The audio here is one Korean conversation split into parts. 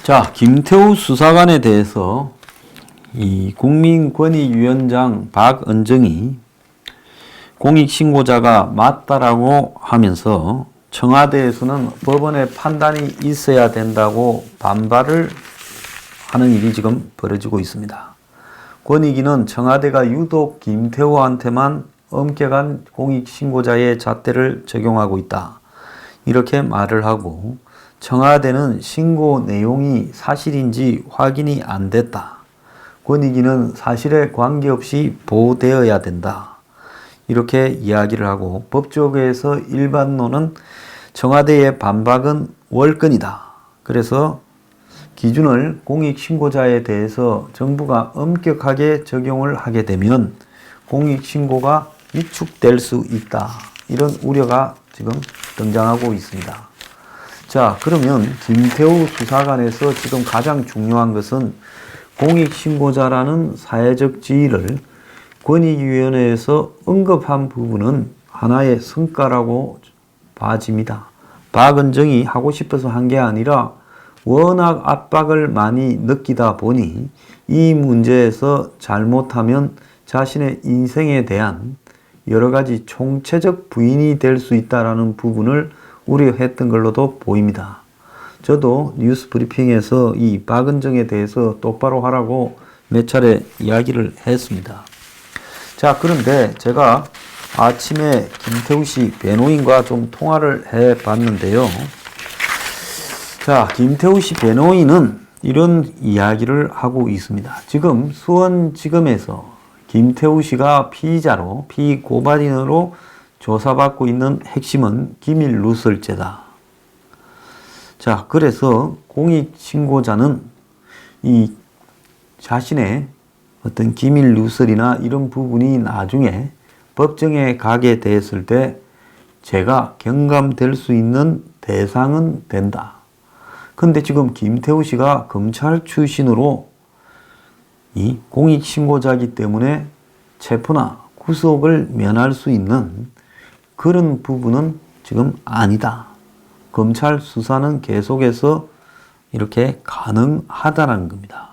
자, 김태우 수사관에 대해서 이 국민권익위원장 박은정이 공익신고자가 맞다라고 하면서 청와대에서는 법원의 판단이 있어야 된다고 반발을 하는 일이 지금 벌어지고 있습니다. 권익위는 청와대가 유독 김태우한테만 엄격한 공익신고자의 잣대를 적용하고 있다, 이렇게 말을 하고, 청와대는 신고 내용이 사실인지 확인이 안 됐다, 권익위는 사실에 관계없이 보호되어야 된다, 이렇게 이야기를 하고, 법조계에서 일반론은 청와대의 반박은 월권이다, 그래서 기준을 공익신고자에 대해서 정부가 엄격하게 적용을 하게 되면 공익신고가 위축될 수 있다, 이런 우려가 지금 등장하고 있습니다. 자, 그러면 김태우 수사관에서 지금 가장 중요한 것은 공익신고자라는 사회적 지위를 권익위원회에서 언급한 부분은 하나의 성과라고 봐집니다. 박은정이 하고 싶어서 한 게 아니라 워낙 압박을 많이 느끼다 보니 이 문제에서 잘못하면 자신의 인생에 대한 여러 가지 총체적 부인이 될 수 있다는 부분을 우려했던 걸로도 보입니다. 저도 뉴스 브리핑에서 이 박은정에 대해서 똑바로 하라고 몇 차례 이야기를 했습니다. 자, 그런데 제가 아침에 김태우 씨 변호인과 좀 통화를 해 봤는데요. 자, 김태우 씨 변호인은 이런 이야기를 하고 있습니다. 지금 수원지검에서 김태우 씨가 피의자로, 피고발인으로 조사받고 있는 핵심은 기밀 누설죄다. 자, 그래서 공익신고자는 이 자신의 어떤 기밀 누설이나 이런 부분이 나중에 법정에 가게 됐을 때 제가 경감될 수 있는 대상은 된다. 근데 지금 김태우 씨가 검찰 출신으로 이 공익신고자이기 때문에 체포나 구속을 면할 수 있는 그런 부분은 지금 아니다. 검찰 수사는 계속해서 이렇게 가능하다는 겁니다.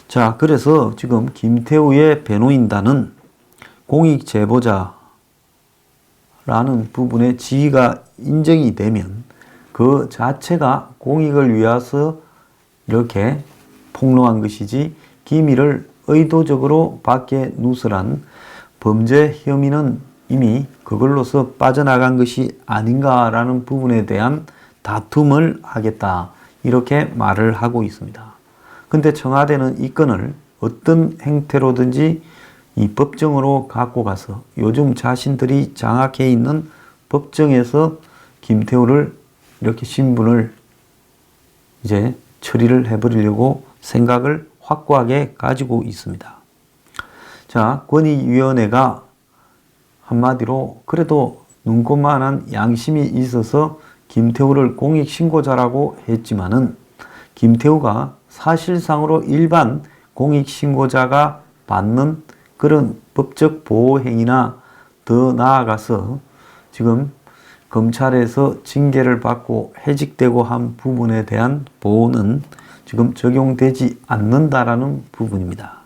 자, 그래서 지금 김태우의 변호인단은 공익제보자라는 부분의 지위가 인정이 되면 그 자체가 공익을 위해서 이렇게 폭로한 것이지 기밀을 의도적으로 밖에 누설한 범죄 혐의는 이미 그걸로서 빠져나간 것이 아닌가라는 부분에 대한 다툼을 하겠다, 이렇게 말을 하고 있습니다. 근데 청와대는 이 건을 어떤 행태로든지 이 법정으로 갖고 가서 요즘 자신들이 장악해 있는 법정에서 김태우를 이렇게 신분을 이제 처리를 해버리려고 생각을 확고하게 가지고 있습니다. 자, 권익위원회가 한마디로 그래도 눈꽃만한 양심이 있어서 김태우를 공익신고자라고 했지만은 김태우가 사실상으로 일반 공익신고자가 받는 그런 법적 보호행위나 더 나아가서 지금 검찰에서 징계를 받고 해직되고 한 부분에 대한 보호는 지금 적용되지 않는다라는 부분입니다.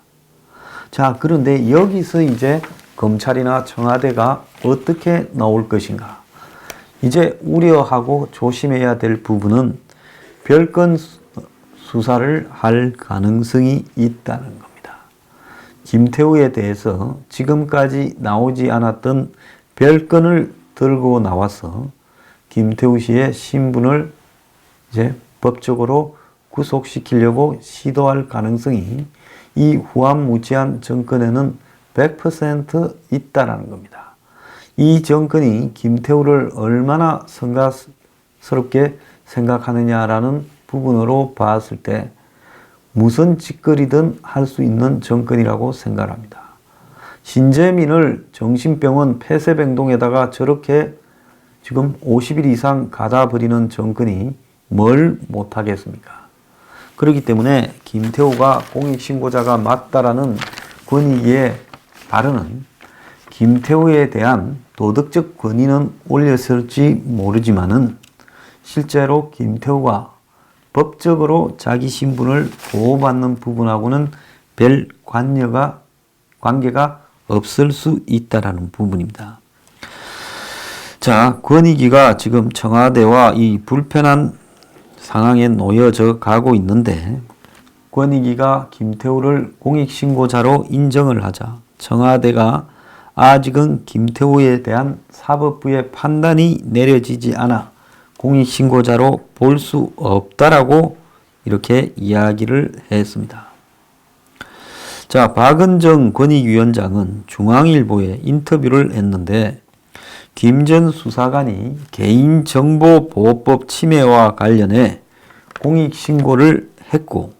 자, 그런데 여기서 이제 검찰이나 청와대가 어떻게 나올 것인가? 이제 우려하고 조심해야 될 부분은 별건 수사를 할 가능성이 있다는 겁니다. 김태우에 대해서 지금까지 나오지 않았던 별건을 들고 나와서 김태우 씨의 신분을 이제 법적으로 구속시키려고 시도할 가능성이 이 후한무치한 정권에는 100% 있다라는 겁니다. 이 정권이 김태우를 얼마나 성가스럽게 생각하느냐라는 부분으로 봤을 때 무슨 짓거리든 할 수 있는 정권이라고 생각합니다. 신재민을 정신병원 폐쇄병동에다가 저렇게 지금 50일 이상 가다 버리는 정권이 뭘 못하겠습니까? 그렇기 때문에 김태우가 공익신고자가 맞다라는 권익위의 발언은 김태우에 대한 도덕적 권위는 올렸을지 모르지만은 실제로 김태우가 법적으로 자기 신분을 보호받는 부분하고는 별 관계가 없을 수 있다라는 부분입니다. 자, 권익위가 지금 청와대와 이 불편한 상황에 놓여져 가고 있는데, 권익위가 김태우를 공익신고자로 인정을 하자 청와대가 아직은 김태우에 대한 사법부의 판단이 내려지지 않아 공익신고자로 볼 수 없다라고 이렇게 이야기를 했습니다. 자, 박은정 권익위원장은 중앙일보에 인터뷰를 했는데, 김 전 수사관이 개인정보보호법 침해와 관련해 공익신고를 했고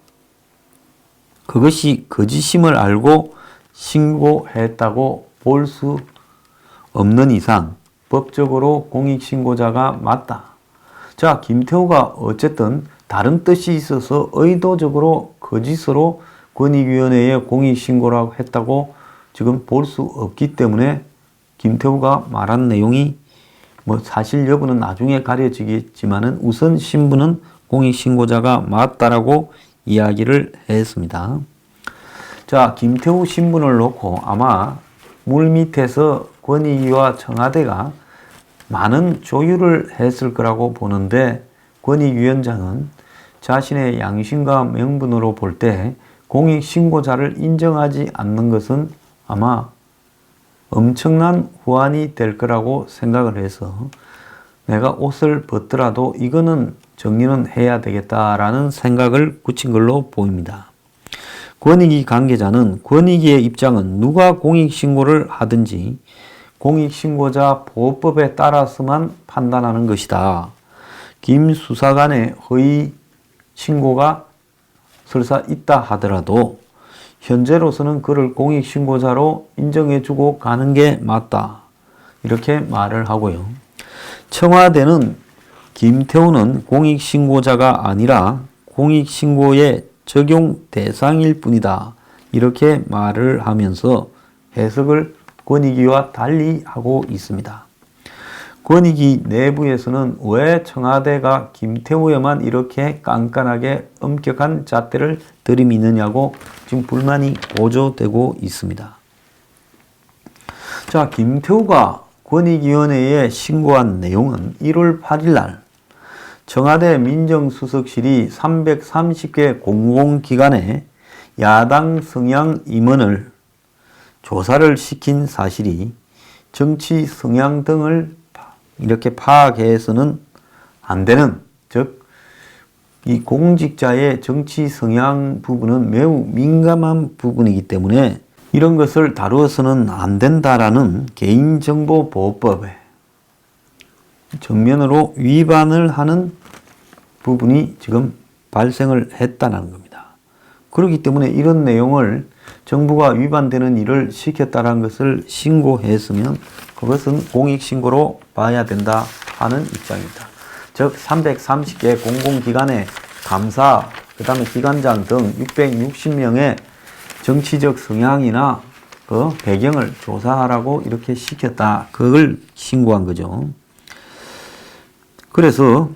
그것이 거짓임을 알고 신고했다고 볼 수 없는 이상 법적으로 공익신고자가 맞다. 자, 김태우가 어쨌든 다른 뜻이 있어서 의도적으로 거짓으로 권익위원회에 공익신고라고 했다고 지금 볼 수 없기 때문에 김태우가 말한 내용이 뭐 사실 여부는 나중에 가려지겠지만은 우선 신분은 공익신고자가 맞다라고 이야기를 했습니다. 자, 김태우 신분을 놓고 아마 물밑에서 권익위와 청와대가 많은 조율을 했을 거라고 보는데, 권익위원장은 자신의 양심과 명분으로 볼 때 공익신고자를 인정하지 않는 것은 아마 엄청난 후환이 될 거라고 생각을 해서 내가 옷을 벗더라도 이거는 정리는 해야 되겠다라는 생각을 굳힌 걸로 보입니다. 권익위 관계자는 권익위의 입장은 누가 공익신고를 하든지 공익신고자 보호법에 따라서만 판단하는 것이다. 김 수사관의 허위 신고가 설사 있다 하더라도 현재로서는 그를 공익신고자로 인정해주고 가는 게 맞다. 이렇게 말을 하고요. 청와대는 김태우는 공익신고자가 아니라 공익신고의 적용 대상일 뿐이다. 이렇게 말을 하면서 해석을 권익위와 달리 하고 있습니다. 권익위 내부에서는 왜 청와대가 김태우에만 이렇게 깐깐하게 엄격한 잣대를 들이미느냐고 지금 불만이 고조되고 있습니다. 자, 김태우가 권익위원회에 신고한 내용은 1월 8일 날 청와대 민정수석실이 330개 공공기관에 야당 성향 임원을 조사를 시킨 사실이 정치 성향 등을 이렇게 파악해서는 안 되는, 즉 이 공직자의 정치 성향 부분은 매우 민감한 부분이기 때문에 이런 것을 다루어서는 안 된다라는 개인정보보호법에 정면으로 위반을 하는 부분이 지금 발생을 했다는 겁니다. 그렇기 때문에 이런 내용을 정부가 위반되는 일을 시켰다는 것을 신고했으면 그것은 공익신고로 봐야 된다 하는 입장입니다. 즉 330개 공공기관의 감사, 그 다음에 기관장 등 660명의 정치적 성향이나 그 배경을 조사하라고 이렇게 시켰다. 그걸 신고한 거죠. 그래서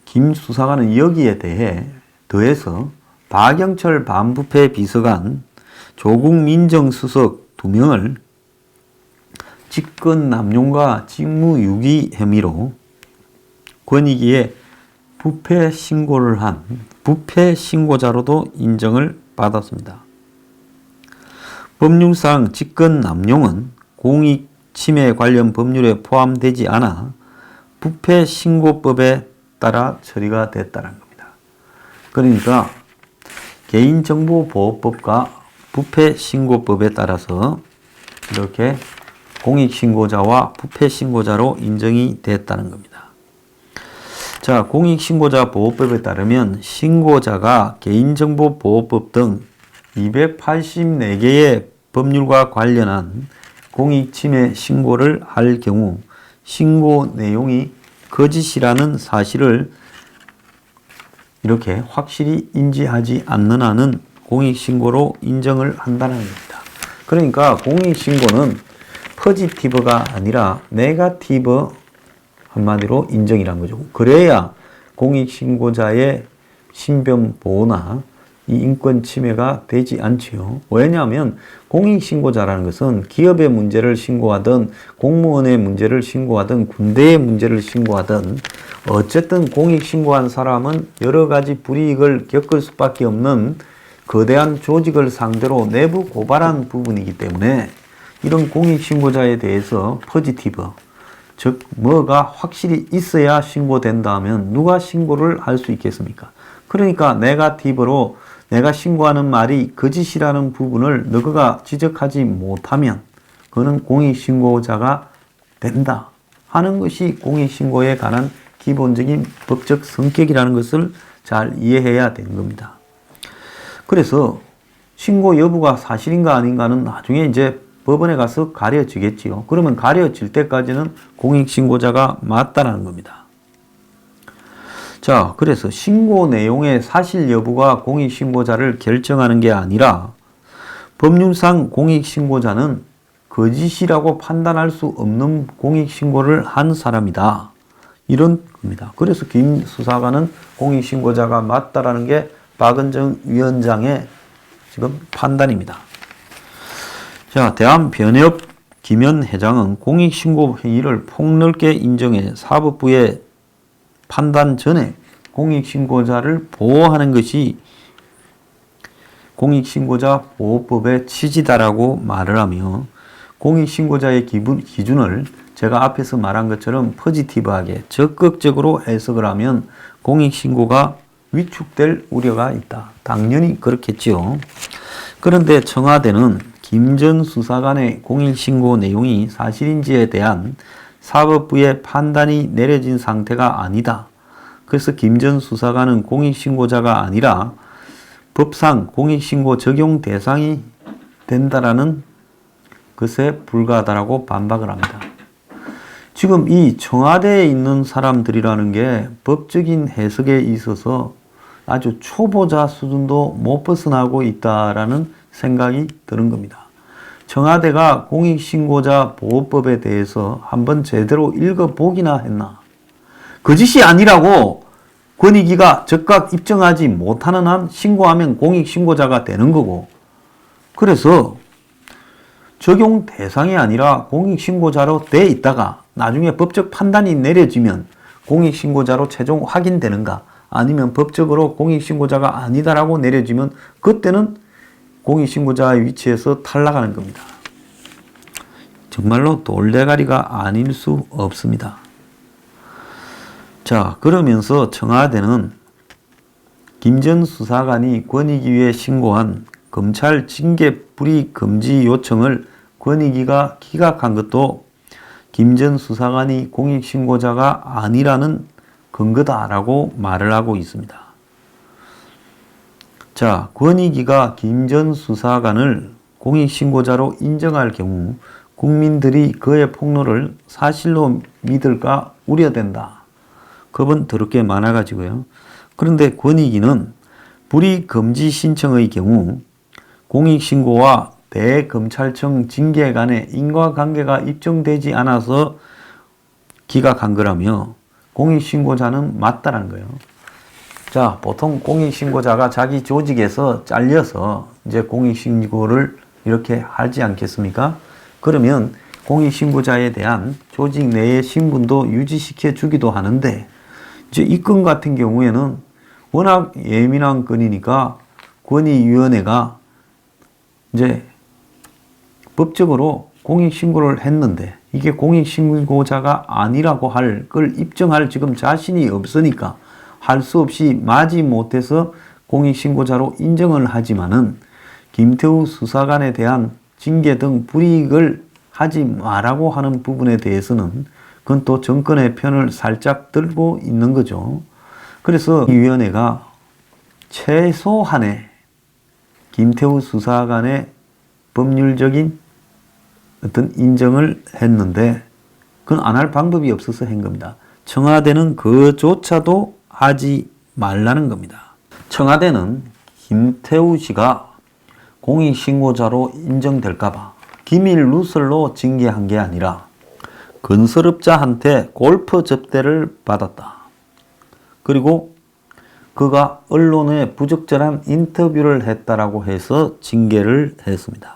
김 수사관은 여기에 대해 더해서 박영철 반부패 비서관, 조국 민정수석 2명을 직권 남용과 직무유기 혐의로 권익위에 부패 신고를 한 부패 신고자로도 인정을 받았습니다. 법률상 직권 남용은 공익 침해 관련 법률에 포함되지 않아 부패 신고법에 따라 처리가 됐다는 겁니다. 그러니까 개인정보보호법과 부패 신고법에 따라서 이렇게 공익신고자와 부패 신고자로 인정이 됐다는 겁니다. 자, 공익신고자 보호법에 따르면 신고자가 개인정보보호법 등 284개의 법률과 관련한 공익침해 신고를 할 경우 신고 내용이 거짓이라는 사실을 이렇게 확실히 인지하지 않는 한은 공익신고로 인정을 한다는 겁니다. 그러니까 공익신고는 포지티브가 아니라 네거티브, 한마디로 인정이란 거죠. 그래야 공익신고자의 신변 보호나 이 인권 침해가 되지 않지요. 왜냐하면 공익신고자라는 것은 기업의 문제를 신고하든 공무원의 문제를 신고하든 군대의 문제를 신고하든 어쨌든 공익신고한 사람은 여러 가지 불이익을 겪을 수밖에 없는 거대한 조직을 상대로 내부 고발한 부분이기 때문에 이런 공익신고자에 대해서 포지티브, 즉 뭐가 확실히 있어야 신고된다 하면 누가 신고를 할 수 있겠습니까? 그러니까 네거티브로 내가 신고하는 말이 거짓이라는 부분을 너가 지적하지 못하면 그는 공익신고자가 된다 하는 것이 공익신고에 관한 기본적인 법적 성격이라는 것을 잘 이해해야 되는 겁니다. 그래서 신고 여부가 사실인가 아닌가는 나중에 이제 법원에 가서 가려지겠지요. 그러면 가려질 때까지는 공익신고자가 맞다라는 겁니다. 자, 그래서 신고 내용의 사실 여부가 공익신고자를 결정하는 게 아니라 법률상 공익신고자는 거짓이라고 판단할 수 없는 공익신고를 한 사람이다. 이런 겁니다. 그래서 김 수사관은 공익신고자가 맞다라는 게 박은정 위원장의 지금 판단입니다. 자, 대한변협 김현 회장은 공익신고 행위를 폭넓게 인정해 사법부의 판단 전에 공익신고자를 보호하는 것이 공익신고자 보호법의 취지다라고 말을 하며 공익신고자의 기준을 제가 앞에서 말한 것처럼 포지티브하게 적극적으로 해석을 하면 공익신고가 위축될 우려가 있다. 당연히 그렇겠지요. 그런데 청와대는 김 전 수사관의 공익신고 내용이 사실인지에 대한 사법부의 판단이 내려진 상태가 아니다. 그래서 김 전 수사관은 공익신고자가 아니라 법상 공익신고 적용 대상이 된다라는 것에 불과하다라고 반박을 합니다. 지금 이 청와대에 있는 사람들이라는 게 법적인 해석에 있어서 아주 초보자 수준도 못 벗어나고 있다라는 생각이 드는 겁니다. 청와대가 공익신고자 보호법에 대해서 한번 제대로 읽어보기나 했나? 거짓이 아니라고 권익위가 즉각 입증하지 못하는 한 신고하면 공익신고자가 되는 거고, 그래서 적용 대상이 아니라 공익신고자로 돼 있다가 나중에 법적 판단이 내려지면 공익신고자로 최종 확인되는가, 아니면 법적으로 공익신고자가 아니다라고 내려지면 그때는 공익신고자의 위치에서 탈락하는 겁니다. 정말로 돌대가리가 아닐 수 없습니다. 자, 그러면서 청와대는 김 전 수사관이 권익위에 신고한 검찰 징계 불이익 금지 요청을 권익위가 기각한 것도 김 전 수사관이 공익신고자가 아니라는 근거다라고 말을 하고 있습니다. 자, 권익위가 김 전 수사관을 공익신고자로 인정할 경우 국민들이 그의 폭로를 사실로 믿을까 우려된다. 겁은 더럽게 많아가지고요. 그런데 권익위는 불이익 금지 신청의 경우 공익신고와 대검찰청 징계 간의 인과관계가 입증되지 않아서 기각한 거라며 공익신고자는 맞다라는 거예요. 자, 보통 공익신고자가 자기 조직에서 잘려서 이제 공익신고를 이렇게 하지 않겠습니까? 그러면 공익신고자에 대한 조직 내의 신분도 유지시켜 주기도 하는데, 이제 이 건 같은 경우에는 워낙 예민한 건이니까 권익위원회가 이제 법적으로 공익신고를 했는데 이게 공익신고자가 아니라고 할 걸 입증할 지금 자신이 없으니까 할 수 없이 마지못해서 공익신고자로 인정을 하지만은 김태우 수사관에 대한 징계 등 불이익을 하지 말라고 하는 부분에 대해서는 그건 또 정권의 편을 살짝 들고 있는 거죠. 그래서 이 위원회가 최소한의 김태우 수사관의 법률적인 어떤 인정을 했는데 그건 안 할 방법이 없어서 한 겁니다. 청와대는 그조차도 하지 말라는 겁니다. 청와대는 김태우 씨가 공익신고자로 인정될까봐 기밀 누설로 징계한 게 아니라 건설업자한테 골프 접대를 받았다. 그리고 그가 언론에 부적절한 인터뷰를 했다라고 해서 징계를 했습니다.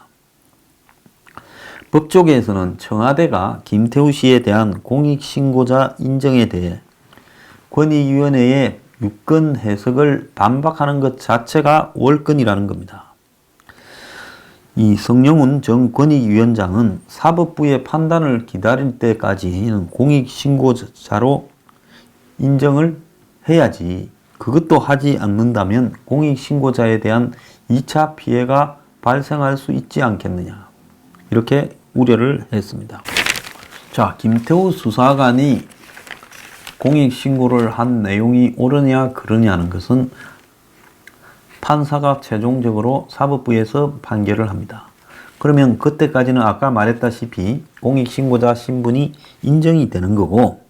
법조계에서는 청와대가 김태우 씨에 대한 공익신고자 인정에 대해 권익위원회의 유권 해석을 반박하는 것 자체가 월권이라는 겁니다. 이 성영훈 전 권익위원장은 사법부의 판단을 기다릴 때까지는 공익신고자로 인정을 해야지, 그것도 하지 않는다면 공익신고자에 대한 2차 피해가 발생할 수 있지 않겠느냐, 이렇게 우려를 했습니다. 자, 김태우 수사관이 공익신고를 한 내용이 옳으냐 그러냐는 것은 판사가 최종적으로 사법부에서 판결을 합니다. 그러면 그때까지는 아까 말했다시피 공익신고자 신분이 인정이 되는 거고,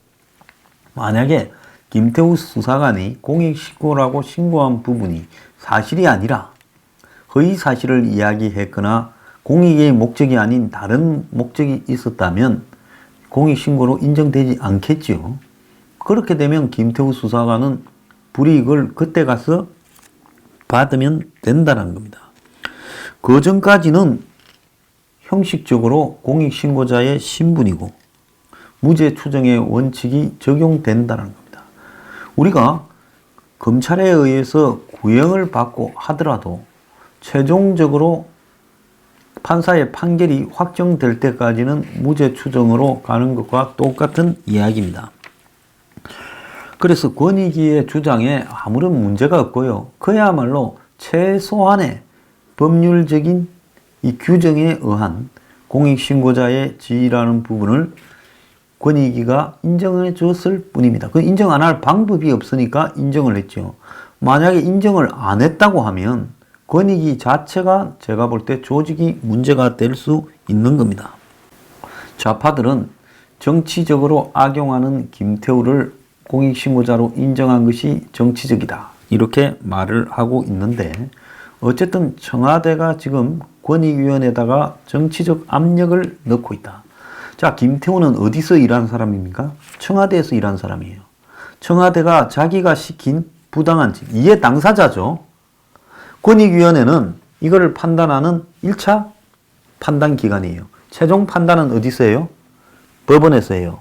만약에 김태우 수사관이 공익신고라고 신고한 부분이 사실이 아니라 허위사실을 이야기했거나 공익의 목적이 아닌 다른 목적이 있었다면 공익신고로 인정되지 않겠지요. 그렇게 되면 김태우 수사관은 불이익을 그때 가서 받으면 된다는 겁니다. 그 전까지는 형식적으로 공익신고자의 신분이고 무죄 추정의 원칙이 적용된다는 겁니다. 우리가 검찰에 의해서 구형을 받고 하더라도 최종적으로 판사의 판결이 확정될 때까지는 무죄 추정으로 가는 것과 똑같은 이야기입니다. 그래서 권익위의 주장에 아무런 문제가 없고요. 그야말로 최소한의 법률적인 이 규정에 의한 공익신고자의 지위라는 부분을 권익위가 인정해 줬을 뿐입니다. 그 인정 안 할 방법이 없으니까 인정을 했죠. 만약에 인정을 안 했다고 하면 권익위 자체가 제가 볼 때 조직이 문제가 될 수 있는 겁니다. 좌파들은 정치적으로 악용하는 김태우를 공익신고자로 인정한 것이 정치적이다, 이렇게 말을 하고 있는데, 어쨌든 청와대가 지금 권익위원회에다가 정치적 압력을 넣고 있다. 자, 김태우는 어디서 일한 사람입니까? 청와대에서 일한 사람이에요. 청와대가 자기가 시킨 부당한 짓, 이해 당사자죠. 권익위원회는 이거를 판단하는 1차 판단 기관이에요. 최종 판단은 어디서 해요? 법원에서 해요.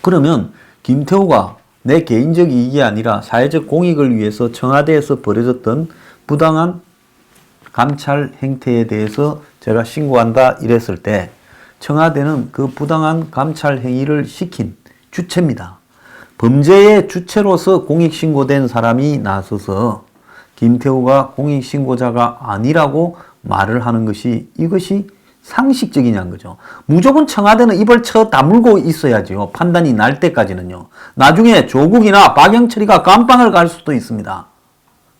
그러면 김태우가 내 개인적 이익이 아니라 사회적 공익을 위해서 청와대에서 벌어졌던 부당한 감찰 행태에 대해서 제가 신고한다 이랬을 때 청와대는 그 부당한 감찰 행위를 시킨 주체입니다. 범죄의 주체로서 공익신고된 사람이 나서서 김태우가 공익신고자가 아니라고 말을 하는 것이, 이것이 상식적이냐는 거죠. 무조건 청와대는 입을 쳐 다물고 있어야지요. 판단이 날 때까지는요. 나중에 조국이나 박영철이가 감방을 갈 수도 있습니다.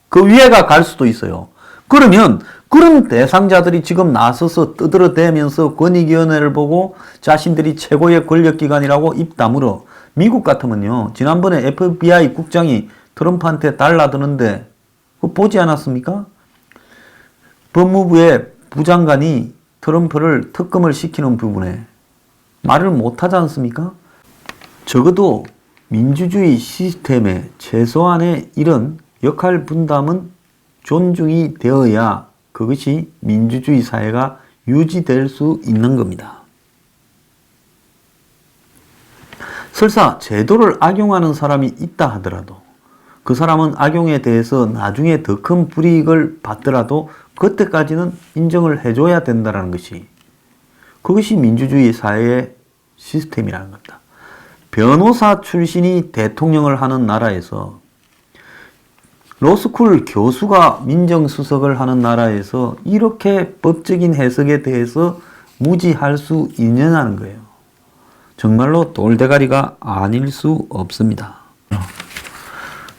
그 위에가 갈 수도 있어요. 그러면 그런 대상자들이 지금 나서서 떠들어대면서 권익위원회를 보고 자신들이 최고의 권력기관이라고 입 다물어. 미국 같으면요, 지난번에 FBI 국장이 트럼프한테 달라드는데 그거 보지 않았습니까? 법무부의 부장관이 트럼프를 특검을 시키는 부분에 말을 못하지 않습니까? 적어도 민주주의 시스템의 최소한의 이런 역할 분담은 존중이 되어야 그것이 민주주의 사회가 유지될 수 있는 겁니다. 설사 제도를 악용하는 사람이 있다 하더라도 그 사람은 악용에 대해서 나중에 더 큰 불이익을 받더라도 그때까지는 인정을 해줘야 된다는 것이, 그것이 민주주의 사회의 시스템이라는 겁니다. 변호사 출신이 대통령을 하는 나라에서, 로스쿨 교수가 민정수석을 하는 나라에서 이렇게 법적인 해석에 대해서 무지할 수 있느냐는 거예요. 정말로 돌대가리가 아닐 수 없습니다.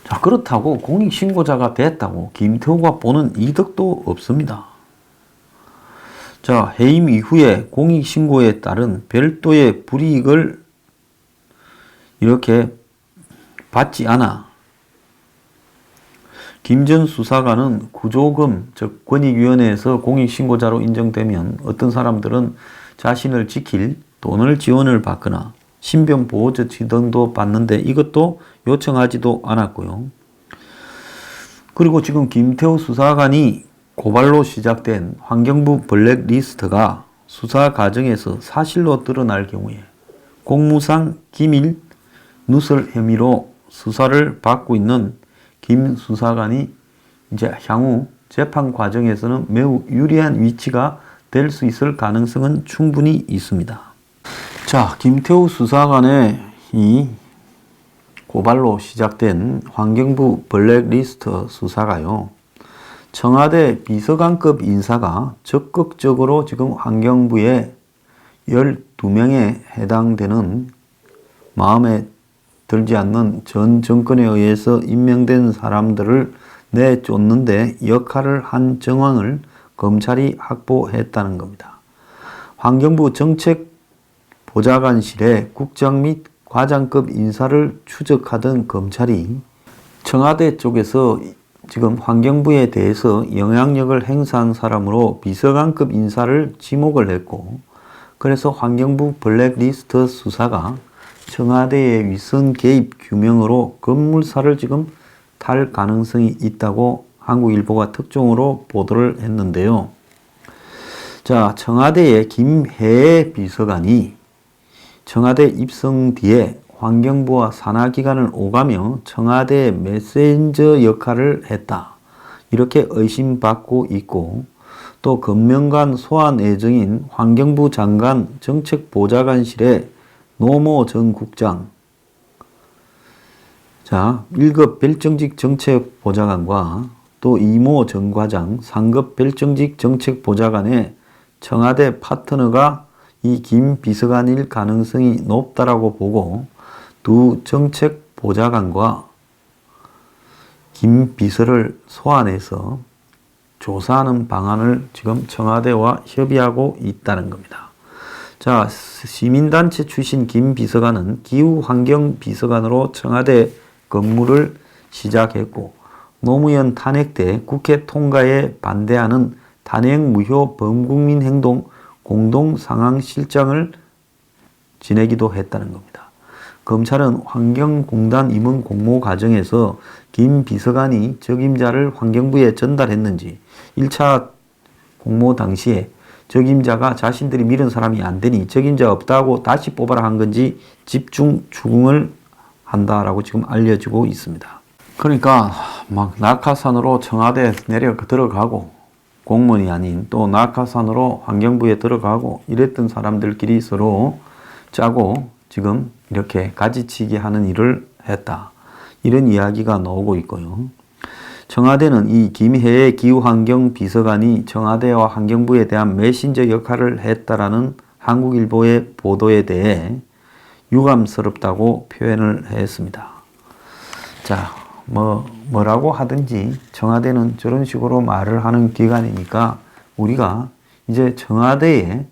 자, 그렇다고 공익신고자가 됐다고 김태우가 보는 이득도 없습니다. 자, 해임 이후에 공익신고에 따른 별도의 불이익을 이렇게 받지 않아 김 전 수사관은 구조금, 즉 권익위원회에서 공익신고자로 인정되면 어떤 사람들은 자신을 지킬 돈을 지원을 받거나 신변보호조치 등도 받는데 이것도 요청하지도 않았고요. 그리고 지금 김태우 수사관이 고발로 시작된 환경부 블랙리스트가 수사 과정에서 사실로 드러날 경우에 공무상 기밀 누설 혐의로 수사를 받고 있는 김 수사관이 이제 향후 재판 과정에서는 매우 유리한 위치가 될 수 있을 가능성은 충분히 있습니다. 자, 김태우 수사관의 이 고발로 시작된 환경부 블랙리스트 수사가요, 청와대 비서관급 인사가 적극적으로 지금 환경부에 12명에 해당되는 마음에 들지 않는 전 정권에 의해서 임명된 사람들을 내쫓는데 역할을 한 정황을 검찰이 확보했다는 겁니다. 환경부 정책보좌관실에 국장 및 과장급 인사를 추적하던 검찰이 청와대 쪽에서 지금 환경부에 대해서 영향력을 행사한 사람으로 비서관급 인사를 지목을 했고, 그래서 환경부 블랙리스트 수사가 청와대의 윗선 개입 규명으로 급물살을 지금 탈 가능성이 있다고 한국일보가 특종으로 보도를 했는데요. 자, 청와대의 김혜애 비서관이 청와대 입성 뒤에 환경부와 산하기관을 오가며 청와대 메신저 역할을 했다, 이렇게 의심받고 있고, 또 금명관 소환 예정인 환경부 장관 정책보좌관실에 노모 전 국장, 자, 1급 별정직 정책보좌관과 또 이모 전 과장, 상급 별정직 정책보좌관의 청와대 파트너가 이 김 비서관일 가능성이 높다라고 보고, 두 정책보좌관과 김 비서를 소환해서 조사하는 방안을 지금 청와대와 협의하고 있다는 겁니다. 자, 시민단체 출신 김 비서관은 기후환경비서관으로 청와대 근무를 시작했고, 노무현 탄핵 때 국회 통과에 반대하는 탄핵 무효 범국민 행동 공동상황실장을 지내기도 했다는 겁니다. 검찰은 환경공단 임원 공모 과정에서 김 비서관이 적임자를 환경부에 전달했는지, 1차 공모 당시에 적임자가 자신들이 밀은 사람이 안 되니 적임자 없다고 다시 뽑아라 한 건지 집중 추궁을 한다라고 지금 알려지고 있습니다. 그러니까 막 낙하산으로 청와대 내려 들어가고 공무원이 아닌 또 낙하산으로 환경부에 들어가고 이랬던 사람들끼리 서로 짜고 지금 이렇게 가지치기 하는 일을 했다, 이런 이야기가 나오고 있고요. 청와대는 이 김혜애 기후환경비서관이 청와대와 환경부에 대한 메신저 역할을 했다라는 한국일보의 보도에 대해 유감스럽다고 표현을 했습니다. 자, 뭐라고 하든지 청와대는 저런 식으로 말을 하는 기관이니까 우리가 이제 청와대의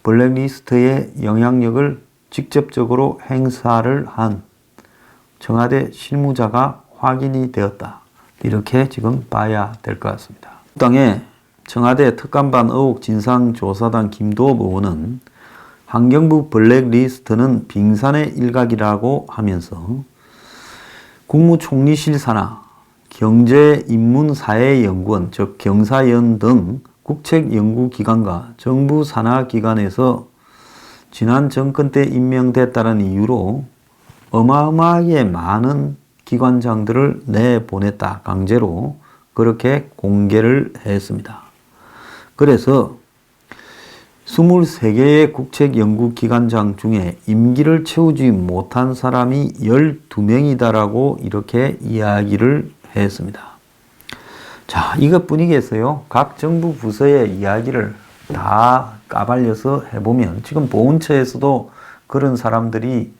블랙리스트의 영향력을 직접적으로 행사를 한 청와대 실무자가 확인이 되었다, 이렇게 지금 봐야 될 것 같습니다. 당의 청와대 특감반 의혹 진상조사단 김도읍 의원은 환경부 블랙리스트는 빙산의 일각이라고 하면서 국무총리실 산하, 경제인문사회연구원 즉 경사연 등 국책연구기관과 정부 산하기관에서 지난 정권 때 임명됐다는 이유로 어마어마하게 많은 기관장들을 내보냈다, 강제로 그렇게 공개를 했습니다. 그래서 23개의 국책연구기관장 중에 임기를 채우지 못한 사람이 12명이다라고 이렇게 이야기를 했습니다. 자, 이것뿐이겠어요? 각 정부 부서의 이야기를 다 까발려서 해보면 지금 보훈처에서도 그런 사람들이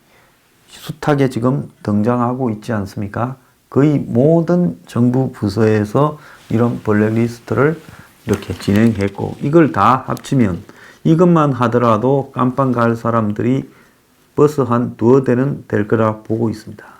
숱하게 지금 등장하고 있지 않습니까? 거의 모든 정부 부서에서 이런 블랙리스트를 이렇게 진행했고, 이걸 다 합치면 이것만 하더라도 깜빵 갈 사람들이 버스 한 2대는 될 거라 보고 있습니다.